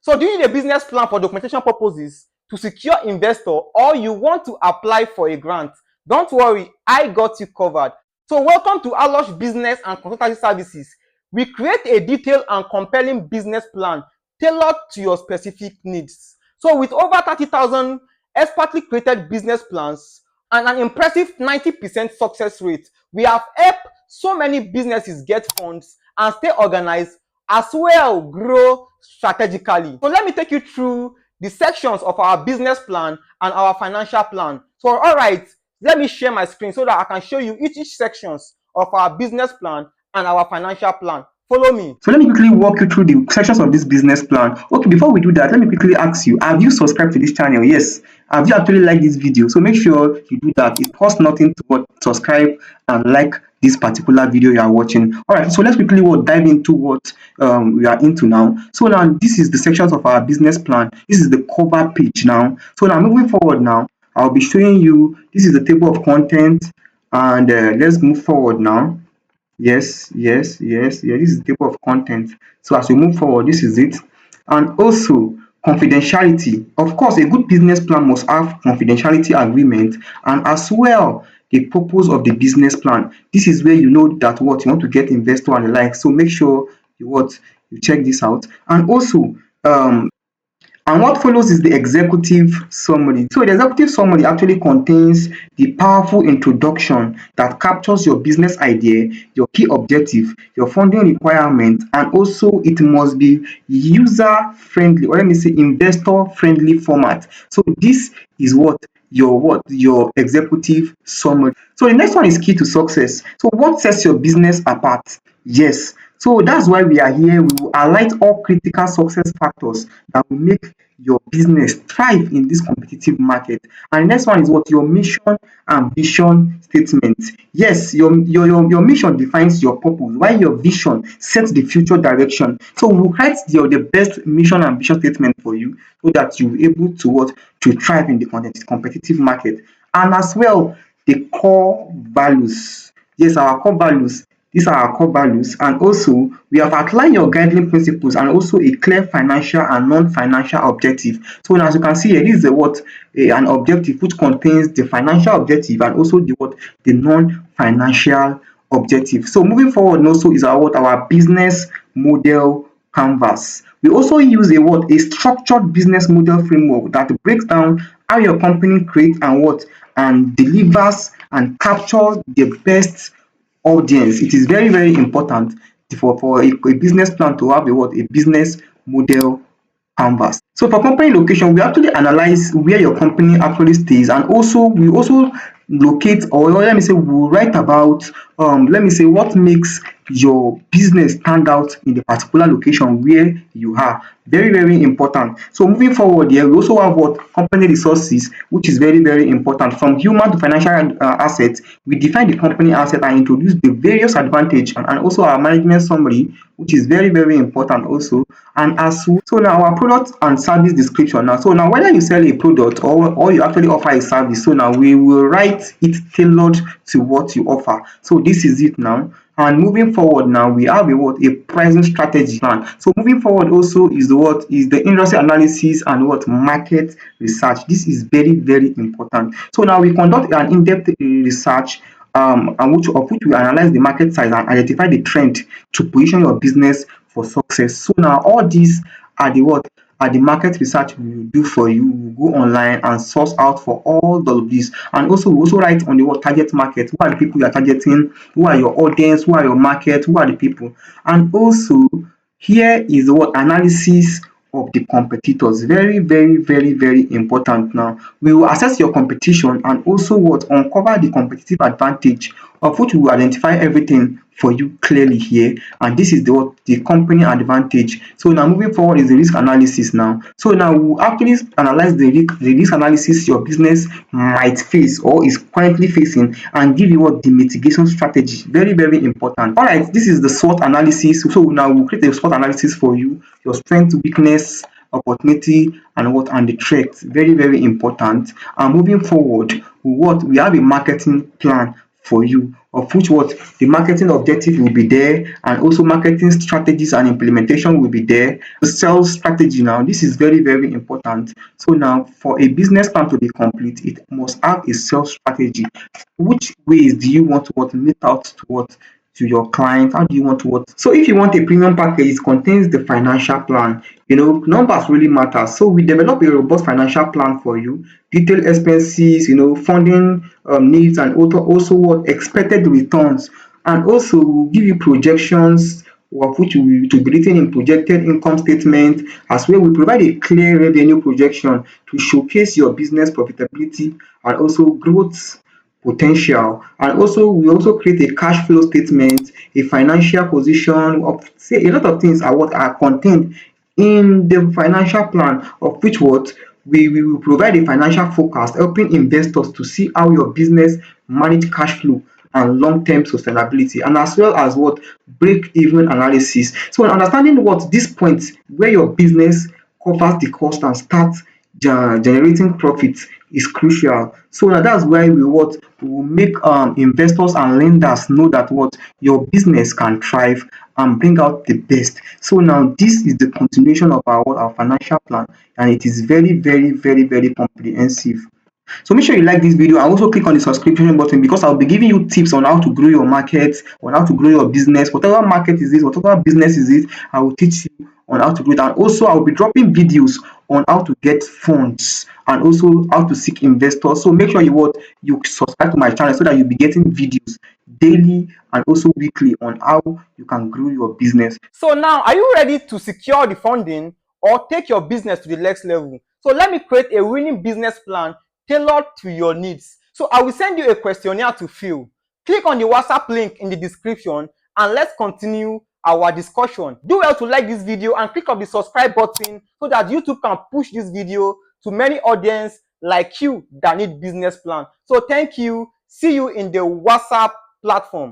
So do you need a business plan for documentation purposes, to secure investor, or you want to apply for a grant? Don't worry, I got you covered. So welcome to Alosh Business and Consultancy Services. We create a detailed and compelling business plan tailored to your specific needs. So with over 30,000 expertly created business plans and an impressive 90% success rate, we have helped so many businesses get funds and stay organized, as well grow strategically. So let me take you through the sections of our business plan and our financial plan. So all right, let me share my screen so that I can show you each sections of our business plan and our financial plan. Follow me. So let me quickly walk you through the sections of this business plan. Okay, before we do that, let me quickly ask you, have you subscribed to this channel? Yes. Have you actually liked this video? So make sure you do that. It costs nothing to subscribe and like this particular video you are watching. All right, so let's quickly dive into what we are into now. So now this is the sections of our business plan. This is the cover page now. So now moving forward now, I'll be showing you, this is the table of content, and let's move forward now. Yes, yes, yes, yeah, this is the table of content. So as we move forward, this is it. And also confidentiality. Of course, a good business plan must have confidentiality agreement, and as well the purpose of the business plan. This is where you know that what you want to get investor and the like. So make sure you check this out. And also and what follows is the executive summary. So the executive summary actually contains the powerful introduction that captures your business idea, your key objective, your funding requirement, and also it must be user friendly, or let me say investor friendly format. So this is your executive summary. So the next one is key to success. So what sets your business apart? Yes. So that's why we are here. We will highlight all critical success factors that will make your business thrive in this competitive market. And the next one is what your mission and vision statement. Yes, your mission defines your purpose, while your vision sets the future direction. So we'll write the best mission and vision statement for you so that you'll be able to thrive in the competitive market. And as well, the core values. Yes, our core values. These are our core values, and also we have outlined your guiding principles and also a clear financial and non-financial objective. So as you can see here, this is an objective which contains the financial objective and also the non-financial objective. So moving forward also is our business model canvas. We also use a structured business model framework that breaks down how your company creates and delivers and captures the best audience. It is very, very important for a business plan to have a business model canvas. So for company location, we actually analyze where your company actually stays, and also we also locate, or let me say we write about let me say what makes your business stand out in the particular location where you are. Very, very important. So moving forward here, we also have company resources, which is very, very important. From human to financial assets, we define the company asset and introduce the various advantage, and also our management summary, which is very, very important also. And so now our product and service description. Now, so now whether you sell a product or you actually offer a service, so now we will write it tailored to what you offer. So this is it now. And moving forward now, we have a pricing strategy plan. So moving forward also is the industry analysis and market research. This is very, very important. So now we conduct an in-depth research and which we analyze the market size and identify the trend to position your business for success. So now all these are the market research we will do for you. We will go online and source out for all of these, and also we also write on the target market. Who are the people you are targeting? Who are your audience? Who are your market? Who are the people? And also here is analysis of the competitors. Very, very, very, very important. Now we will assess your competition and also uncover the competitive advantage, of which we will identify everything for you clearly here. And this is the company advantage. So now moving forward is the risk analysis now. So now we'll actually analyze the risk analysis your business might face or is currently facing, and give you the mitigation strategy. Very, very important. All right, this is the SWOT analysis. So now we'll create a SWOT analysis for you, your strength, weakness, opportunity, and the threats. Very, very important. And moving forward, we have a marketing plan for you, of which what the marketing objective will be there, and also marketing strategies and implementation will be there. The sales strategy, now this is very very important. So now for a business plan to be complete, it must have a sales strategy. Which ways do you want to what meet out to what to your client? How do you want to what? So if you want a premium package, it contains the financial plan. Numbers really matter. So we develop a robust financial plan for you, detailed expenses, funding needs, and also what expected returns, and also we'll give you projections of which will to be written in projected income statement. As well, we provide a clear revenue projection to showcase your business profitability and also growth potential. And also we also create a cash flow statement, a financial position of say a lot of things are what are contained in the financial plan, of which what we will provide a financial forecast helping investors to see how your business manage cash flow and long-term sustainability, and as well as what break-even analysis. So understanding what this point where your business covers the cost and starts generating profits is crucial. So now that's why we will make investors and lenders know that what your business can thrive and bring out the best. So now this is the continuation of our financial plan, and it is very very very very comprehensive. So make sure you like this video and also click on the subscription button, because I'll be giving you tips on how to grow your market, on how to grow your business, whatever market is this, whatever business is it, I will teach you on how to do it. And also I'll be dropping videos on how to get funds and also how to seek investors. So make sure you subscribe to my channel so that you'll be getting videos daily and also weekly on how you can grow your business. So now, are you ready to secure the funding or take your business to the next level? So let me create a winning business plan tailored to your needs. So I will send you a questionnaire to fill. Click on the WhatsApp link in the description and let's continue our discussion. Do well to like this video and click on the subscribe button so that YouTube can push this video to many audience like you that need business plan. So thank you. See you in the WhatsApp platform.